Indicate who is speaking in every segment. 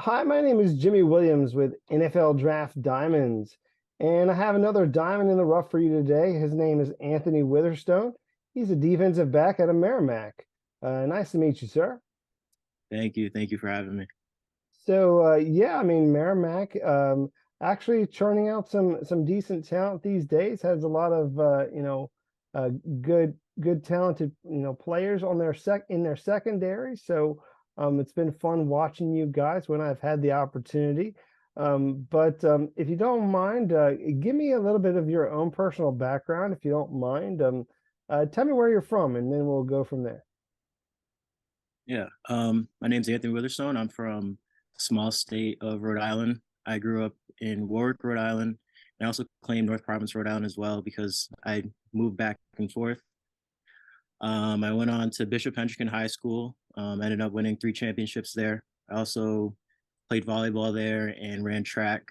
Speaker 1: Hi, my name is Jimmy Williams with NFL Draft Diamonds, and I have another diamond in the rough for you today. His name is Anthony Witherstone. He's a defensive back out of Merrimack. Nice to meet you, sir.
Speaker 2: Thank you. Thank you for having me.
Speaker 1: Yeah, I mean Merrimack actually churning out some decent talent these days. Has a lot of uh, good talented players on their in their secondary. It's been fun watching you guys when I've had the opportunity. But if you don't mind, give me a little bit of your own personal background, if you don't mind. Tell me where you're from, and then we'll go from there.
Speaker 2: Yeah. My name's Anthony Witherstone. I'm from the small state of Rhode Island. I grew up in Warwick, Rhode Island, and I also claim North Providence, Rhode Island as well because I moved back and forth. I went on to Bishop Hendricken High School. Ended up winning 3 championships there. I also played volleyball there and ran track.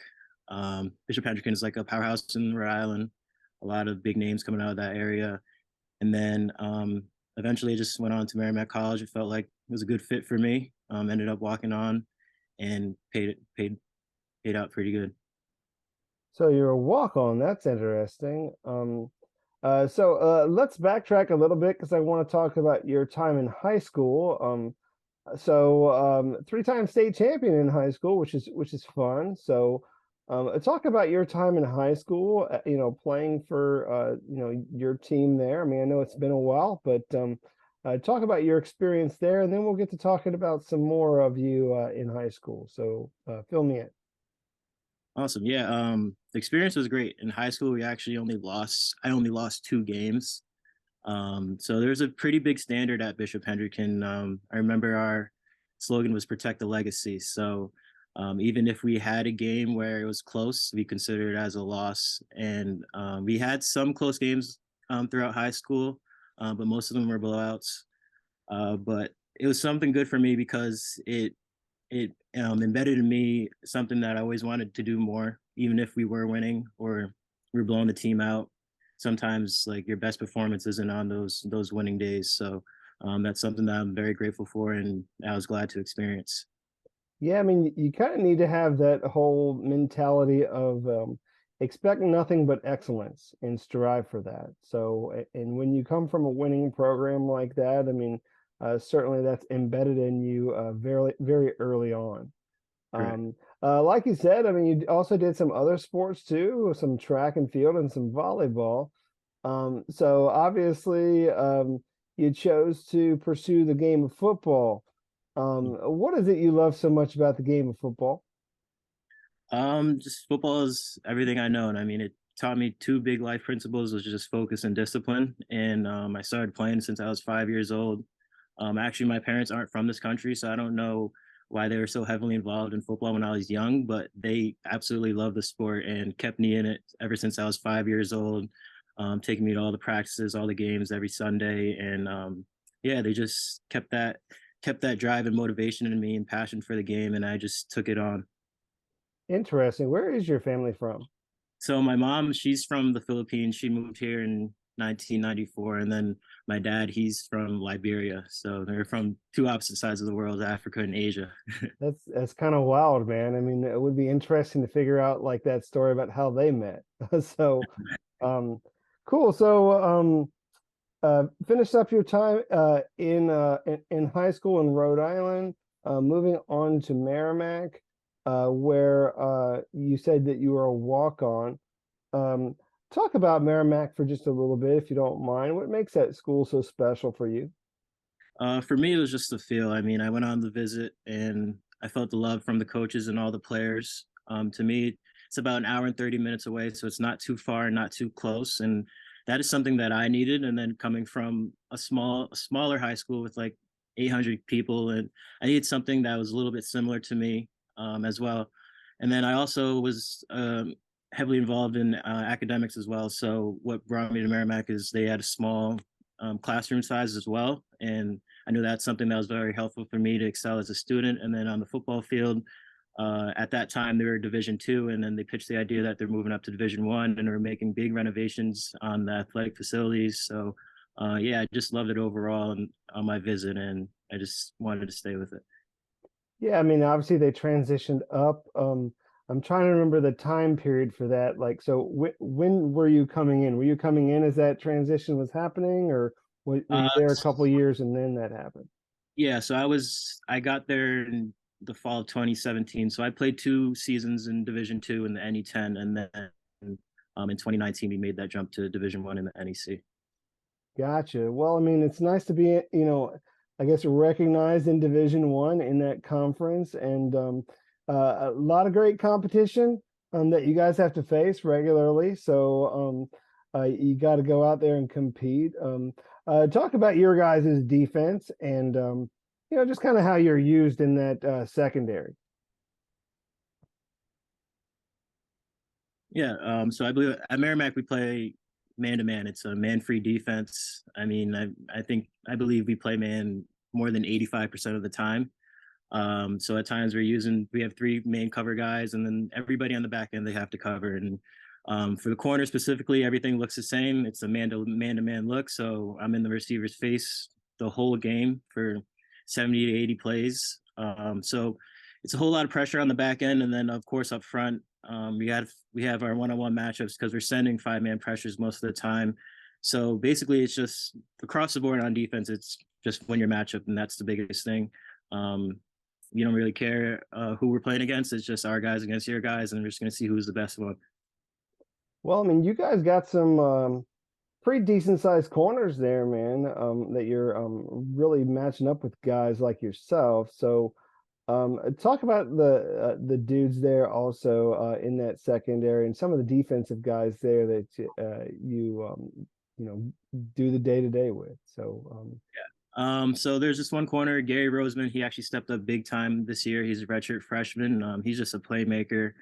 Speaker 2: Bishop Hendricken is like a powerhouse in Rhode Island. A lot of big names coming out of that area. And then eventually I just went on to Merrimack College. It felt like it was a good fit for me. Ended up walking on and paid out pretty good.
Speaker 1: So you're a walk-on. That's interesting. Let's backtrack a little bit because I want to talk about your time in high school. Three-time state champion in high school, which is fun. Talk about your time in high school. Playing for your team there. I mean, I know it's been a while, but talk about your experience there, and then we'll get to talking about some more of you in high school. Fill me in.
Speaker 2: Awesome. Yeah. The experience was great. In high school, I only lost 2 games. So there's a pretty big standard at Bishop Hendricken. I remember our slogan was protect the legacy. Even if we had a game where it was close, we considered it as a loss. And we had some close games throughout high school, but most of them were blowouts. But it was something good for me because it embedded in me something that I always wanted to do more, even if we were winning or we were blowing the team out. Sometimes like your best performance isn't on those winning days. That's something that I'm very grateful for, and I was glad to experience.
Speaker 1: Yeah, I mean, you kind of need to have that whole mentality of expect nothing but excellence and strive for that. And when you come from a winning program like that, I mean, certainly that's embedded in you very, very early on.
Speaker 2: Correct.
Speaker 1: Like you said, I mean, you also did some other sports too, some track and field and some volleyball. So obviously, you chose to pursue the game of football. What is it you love so much about the game of football?
Speaker 2: Just football is everything I know, and I mean, it taught me 2 big life principles, which is just focus and discipline. And I started playing since I was 5 years old. Actually, my parents aren't from this country, so I don't know why they were so heavily involved in football when I was young, but they absolutely loved the sport and kept me in it ever since I was 5 years old, taking me to all the practices, all the games every Sunday, and yeah, they just kept that drive and motivation in me and passion for the game, and I just took it on.
Speaker 1: Interesting. Where is your family from?
Speaker 2: So my mom, she's from the Philippines. She moved here in 1994, and then my dad, he's from Liberia. So they're from 2 opposite sides of the world, Africa and Asia.
Speaker 1: That's kind of wild, man. I mean, it would be interesting to figure out like that story about how they met. So, um, cool. Finished up your time in high school in Rhode Island, moving on to Merrimack, where you said that you were a walk-on. Um, Talk about Merrimack for just a little bit, if you don't mind. What makes that school so special for you?
Speaker 2: For me, it was just the feel. I mean, I went on the visit and I felt the love from the coaches and all the players. To me, it's about an hour and 30 minutes away, so it's not too far, not too close, and that is something that I needed. And then coming from a smaller high school with like 800 people, and I needed something that was a little bit similar to me as well. And then I also was heavily involved in academics as well. So what brought me to Merrimack is they had a small classroom size as well, and I knew that's something that was very helpful for me to excel as a student. And then on the football field, at that time they were Division 2, and then they pitched the idea that they're moving up to Division 1, and they're making big renovations on the athletic facilities. Yeah, I just loved it overall and on my visit, and I just wanted to stay with it.
Speaker 1: Yeah, I mean, obviously they transitioned up. I'm trying to remember the time period for that. Like, so when were you coming in? Were you coming in as that transition was happening, or were
Speaker 2: Uh,
Speaker 1: you there a couple years and then that happened?
Speaker 2: yeah, so I got there in the fall of 2017. So I played 2 seasons in Division 2 in the NE10, and then in 2019 we made that jump to Division 1 in the NEC.
Speaker 1: Gotcha. Well, I mean, it's nice to be, I guess recognized in Division 1 in that conference, and a lot of great competition that you guys have to face regularly. So you got to go out there and compete. Talk about your guys' defense and just kind of how you're used in that secondary.
Speaker 2: Yeah, so I believe at Merrimack we play man to man. It's a man-free defense. I mean, I believe we play man more than 85% of the time. So at times we have 3 main cover guys, and then everybody on the back end they have to cover. And for the corner specifically, everything looks the same. It's a man to man look. So I'm in the receiver's face the whole game for 70 to 80 plays. So it's a whole lot of pressure on the back end, and then of course up front, we have our one-on-one matchups because we're sending 5-man pressures most of the time. So basically, it's just across the board on defense. It's just win your matchup, and that's the biggest thing. Um, you don't really care who we're playing against. It's just our guys against your guys, and we're just going to see who's the best one.
Speaker 1: Well, I mean, you guys got some pretty decent sized corners there, man, that you're really matching up with guys like yourself. So talk about the dudes there also in that secondary and some of the defensive guys there that you do the day to day with. So
Speaker 2: So there's this one corner, Gary Roseman. He actually stepped up big time this year. He's a redshirt freshman. He's just a playmaker.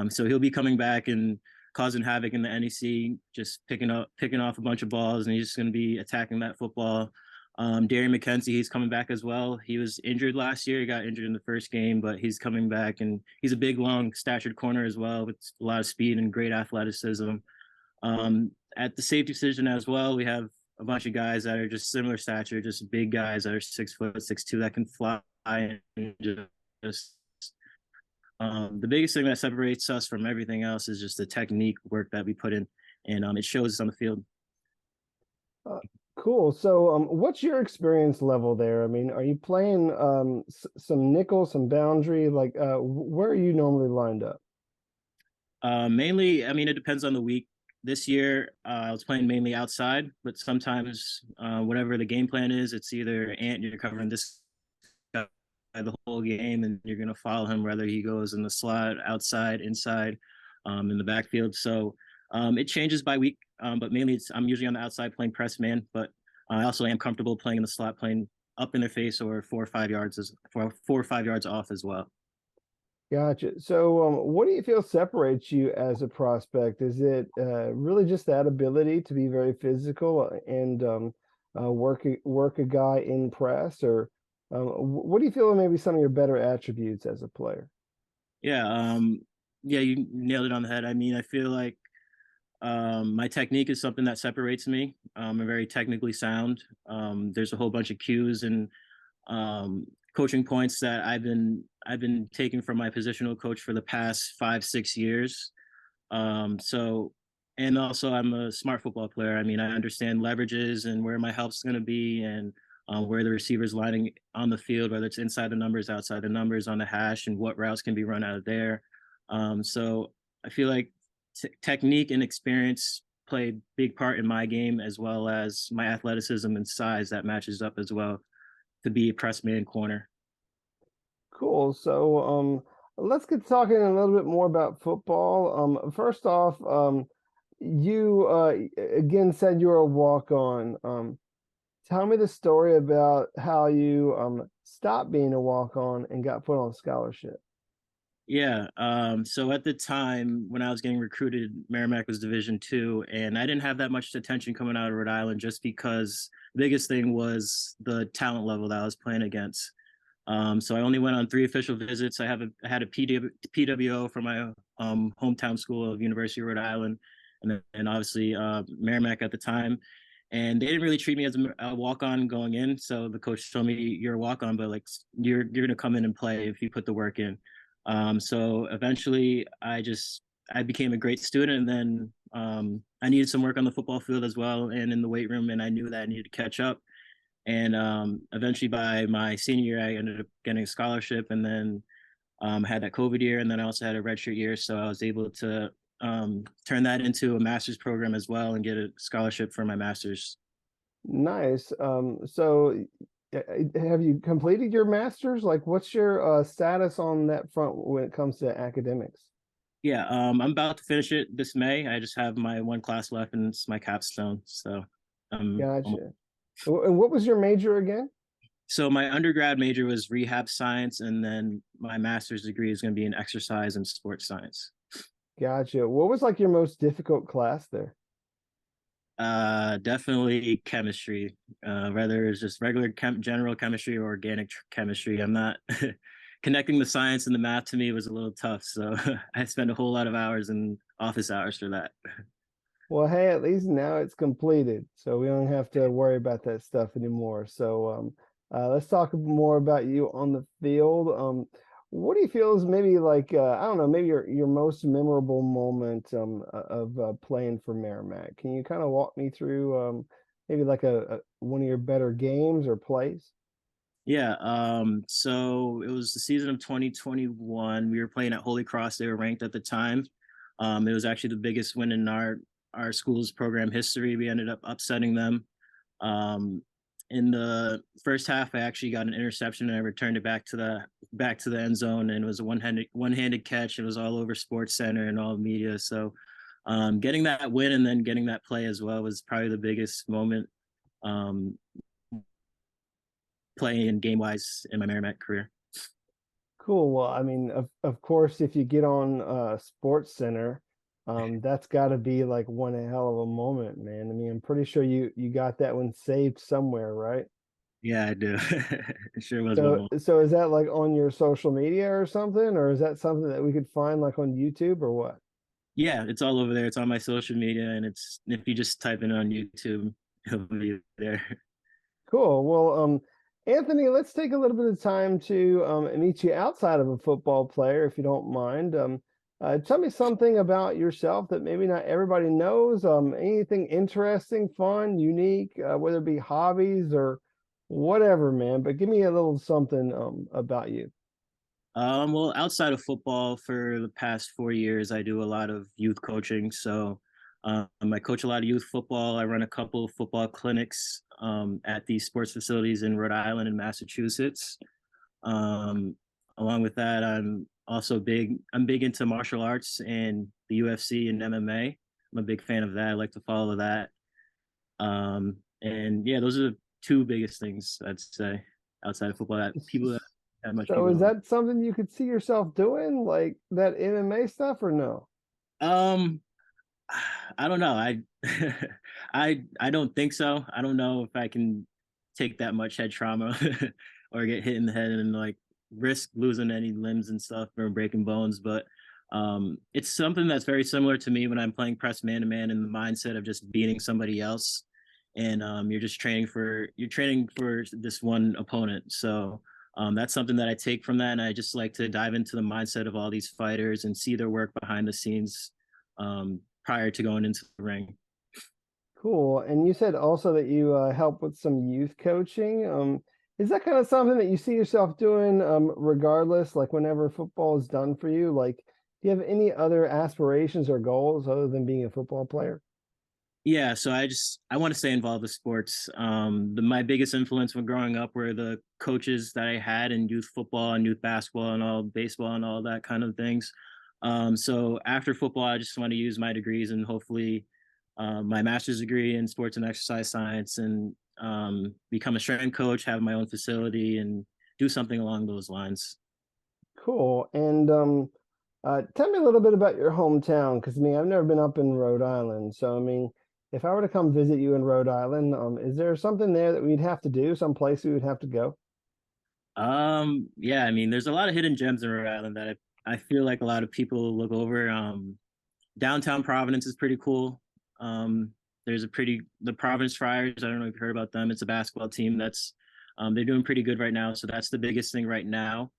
Speaker 2: So he'll be coming back and causing havoc in the NEC, just picking off a bunch of balls, and he's just going to be attacking that football. Darian McKenzie, he's coming back as well. He was injured last year. He got injured in the first game, but he's coming back, and he's a big, long, statured corner as well with a lot of speed and great athleticism. At the safety position as well, we have a bunch of guys that are just similar stature, just big guys that are 6 foot, 6'2", that can fly and just. The biggest thing that separates us from everything else is just the technique work that we put in, and it shows on the field.
Speaker 1: uh, cool. So what's your experience level there? I mean, are you playing some nickel, some boundary? Like where are you normally lined up?
Speaker 2: Mainly, I mean, it depends on the week. This year, I was playing mainly outside, but sometimes, whatever the game plan is, it's either Ant, you're covering this guy the whole game, and you're going to follow him whether he goes in the slot, outside, inside, in the backfield. So it changes by week, but mainly I'm usually on the outside playing press man, but I also am comfortable playing in the slot, playing up in their face or 4 or 5 yards off as well.
Speaker 1: Gotcha. So, what do you feel separates you as a prospect? Is it really just that ability to be very physical and work a guy in press, or what do you feel are maybe some of your better attributes as a player?
Speaker 2: Yeah, yeah, you nailed it on the head. I mean, I feel like my technique is something that separates me. I'm very technically sound. There's a whole bunch of cues and coaching points that I've been taking from my positional coach for the past 5 6 years. So and also I'm a smart football player. I mean, I understand leverages and where my help's going to be, and where the receiver's lining on the field, whether it's inside the numbers, outside the numbers, on the hash, and what routes can be run out of there. So I feel like technique and experience play a big part in my game, as well as my athleticism and size that matches up as well to be a press man corner.
Speaker 1: Cool. So, let's get talking a little bit more about football. First off, you again said you were a walk-on. Tell me the story about how you stopped being a walk-on and got put on scholarship.
Speaker 2: Yeah. So at the time when I was getting recruited, Merrimack was Division 2, and I didn't have that much attention coming out of Rhode Island just because the biggest thing was the talent level that I was playing against. So I only went on 3 official visits. I had a PWO from my hometown school of University of Rhode Island, and obviously Merrimack at the time. and they didn't really treat me as a walk on going in. So the coach told me, "You're a walk on, but like you're gonna come in and play if you put the work in." So eventually, I became a great student, and then I needed some work on the football field as well and in the weight room, and I knew that I needed to catch up. And eventually, by my senior year, I ended up getting a scholarship, and then had that COVID year, and then I also had a redshirt year, so I was able to turn that into a master's program as well and get a scholarship for my master's.
Speaker 1: Nice. So have you completed your master's? Like, what's your status on that front when it comes to academics?
Speaker 2: Yeah, I'm about to finish it this May. I just have my one class left, and it's my capstone. So, almost.
Speaker 1: Gotcha. And what was your major again?
Speaker 2: So my undergrad major was rehab science, and then my master's degree is going to be in exercise and sports science.
Speaker 1: Gotcha. What was like your most difficult class there?
Speaker 2: Definitely chemistry. Whether it's just regular general chemistry or organic chemistry. I'm not connecting the science and the math to me was a little tough. So I spent a whole lot of hours in office hours for that.
Speaker 1: Well, hey, at least now it's completed, so we don't have to worry about that stuff anymore. So, let's talk more about you on the field. What do you feel is maybe like I don't know, maybe your most memorable moment of playing for Merrimack? Can you kind of walk me through maybe like a one of your better games or plays?
Speaker 2: Yeah. So it was the season of 2021. We were playing at Holy Cross. They were ranked at the time. It was actually the biggest win in our school's program history. We ended up upsetting them. Um, in the first half, I actually got an interception and I returned it back to the end zone, and it was a one handed catch. It was all over Sports Center and all media. So getting that win and then getting that play as well was probably the biggest moment, um, playing and game wise in my Merrimack career.
Speaker 1: Cool. Well, I mean, of course, if you get on Sports Center, that's got to be like one hell of a moment, man. I mean, I'm pretty sure you got that one saved somewhere, right?
Speaker 2: Yeah, I do. It sure was one
Speaker 1: So
Speaker 2: more.
Speaker 1: so is that like on your social media or something, or is that something that we could find like on YouTube or what?
Speaker 2: Yeah, it's all over there. It's on my social media, and it's if you just type it on YouTube, it'll be there.
Speaker 1: Cool. Well, Anthony, let's take a little bit of time to meet you outside of a football player, if you don't mind. Tell me something about yourself that maybe not everybody knows. Anything interesting, fun, unique, whether it be hobbies or whatever, man. But give me a little something about you.
Speaker 2: Well, outside of football, for the past 4 years, I do a lot of youth coaching. So, I coach a lot of youth football. I run a couple of football clinics at these sports facilities in Rhode Island and Massachusetts. Um, Along with that, I'm also big. I'm big into martial arts and the UFC and MMA. I'm a big fan of that. I like to follow that. And yeah, those are the two biggest things I'd say outside of football that people that much
Speaker 1: So
Speaker 2: people
Speaker 1: is
Speaker 2: don't.
Speaker 1: that something you could see yourself doing, like that MMA stuff, or no?
Speaker 2: Um, I don't know. I don't think so. I don't know if I can take that much head trauma or get hit in the head and like risk losing any limbs and stuff or breaking bones. But it's something that's very similar to me when I'm playing press man to man in the mindset of just beating somebody else. And you're training for this one opponent. So that's something that I take from that. And I just like to dive into the mindset of all these fighters and see their work behind the scenes, prior to going into the ring.
Speaker 1: Cool. And you said also that you help with some youth coaching. Is that kind of something that you see yourself doing regardless, like whenever football is done for you? Like, do you have any other aspirations or goals other than being a football player?
Speaker 2: Yeah, so I want to stay involved with sports. My biggest influence when growing up were the coaches that I had in youth football and youth basketball and all baseball and all that kind of things. So after football, I just want to use my degrees and hopefully my master's degree in sports and exercise science and become a strength coach, have my own facility, and do something along those lines.
Speaker 1: Cool. And tell me a little bit about your hometown, because I mean, I've never been up in Rhode Island. So, I mean, if I were to come visit you in Rhode Island, is there something there that we'd have to do, some place we would have to go?
Speaker 2: Yeah, I mean, there's a lot of hidden gems in Rhode Island that I feel like a lot of people look over. Downtown Providence is pretty cool. Um, There's the Province Friars. I don't know if you've heard about them. It's a basketball team that's they're doing pretty good right now. So that's the biggest thing right now.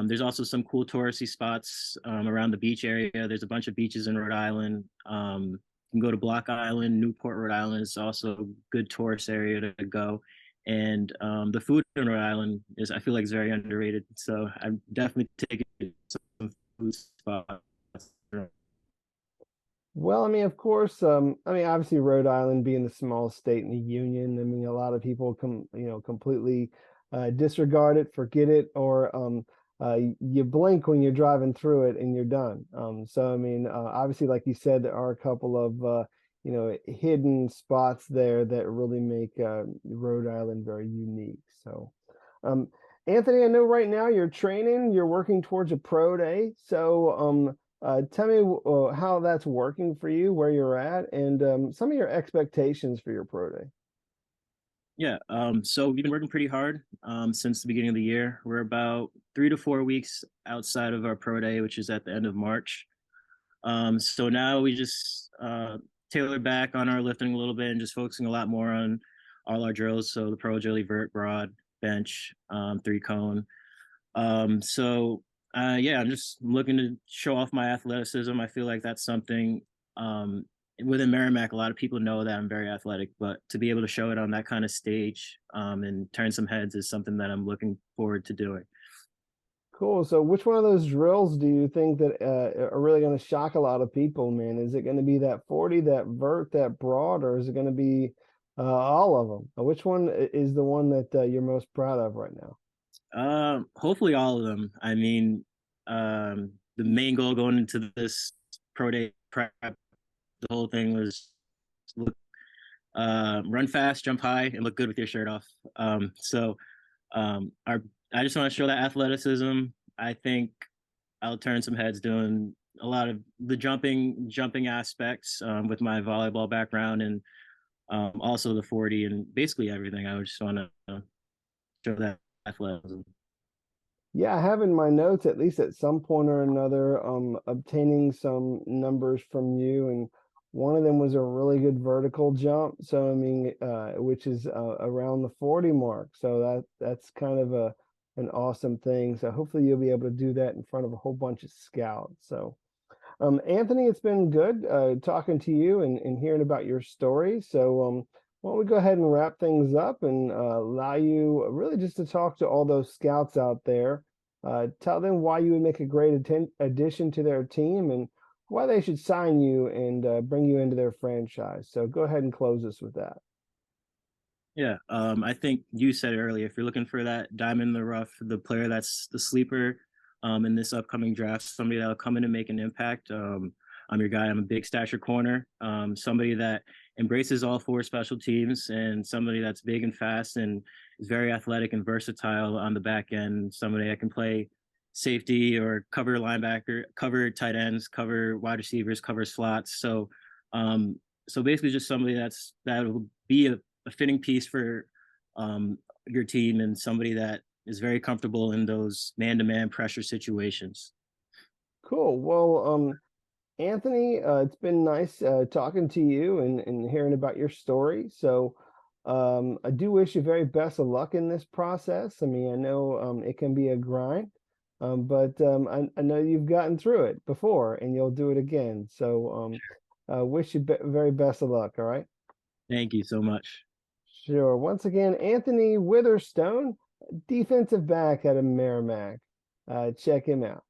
Speaker 2: There's also some cool touristy spots around the beach area. There's a bunch of beaches in Rhode Island. You can go to Block Island, Newport, Rhode Island is also a good tourist area to go. And the food in Rhode Island is, I feel like, is very underrated. So I'm definitely taking some food spots.
Speaker 1: Well, I mean, of course, I mean, obviously Rhode Island being the smallest state in the union, I mean, a lot of people completely disregard it, forget it, or you blink when you're driving through it and you're done. So, I mean, obviously, like you said, there are a couple of hidden spots there that really make Rhode Island very unique. So, um, Anthony, I know right now you're training, you're working towards a pro day. So, tell me how that's working for you, where you're at, and some of your expectations for your pro day.
Speaker 2: Yeah, so we've been working pretty hard since the beginning of the year. We're about 3 to 4 weeks outside of our pro day, which is at the end of March. So now we just tailor back on our lifting a little bit and just focusing a lot more on all our drills. So the pro agility, vert, broad, bench, 3 cone. Yeah, I'm just looking to show off my athleticism. I feel like that's something um, within Merrimack. A lot of people know that I'm very athletic, but to be able to show it on that kind of stage and turn some heads is something that I'm looking forward to doing.
Speaker 1: Cool. So, which one of those drills do you think that are really going to shock a lot of people, man? Is it going to be that 40, that vert, that broad, or is it going to be all of them? Which one is the one that you're most proud of right now?
Speaker 2: Hopefully all of them. I mean, the main goal going into this pro day prep, the whole thing was look, run fast, jump high, and look good with your shirt off. Our I just want to show that athleticism. I think I'll turn some heads doing a lot of the jumping aspects with my volleyball background and also the 40 and basically everything. I would just want to show that athleticism.
Speaker 1: Yeah, I have in my notes, at least at some point or another, obtaining some numbers from you, and one of them was a really good vertical jump. So I mean, which is around the 40 mark. So that's kind of an awesome thing. So hopefully you'll be able to do that in front of a whole bunch of scouts. So Anthony, it's been good talking to you and hearing about your story. So, why don't we go ahead and wrap things up and allow you really just to talk to all those scouts out there. Tell them why you would make a great addition to their team and why they should sign you and bring you into their franchise. So, go ahead and close us with that.
Speaker 2: Yeah, I think you said it earlier. If you're looking for that diamond in the rough, the player that's the sleeper in this upcoming draft, somebody that'll come in and make an impact. I'm your guy. I'm a big stature corner. Somebody that embraces all four special teams and somebody that's big and fast and is very athletic and versatile on the back end. Somebody that can play safety or cover linebacker, cover tight ends, cover wide receivers, cover slots. So basically just somebody that will be a fitting piece for your team and somebody that is very comfortable in those man-to-man pressure situations.
Speaker 1: Cool. Well, Anthony, it's been nice talking to you and hearing about your story. So, I do wish you very best of luck in this process. I mean, I know it can be a grind, but I know you've gotten through it before and you'll do it again. So, wish you very best of luck. All right.
Speaker 2: Thank you so much.
Speaker 1: Sure. Once again, Anthony Witherstone, defensive back out of Merrimack. Check him out.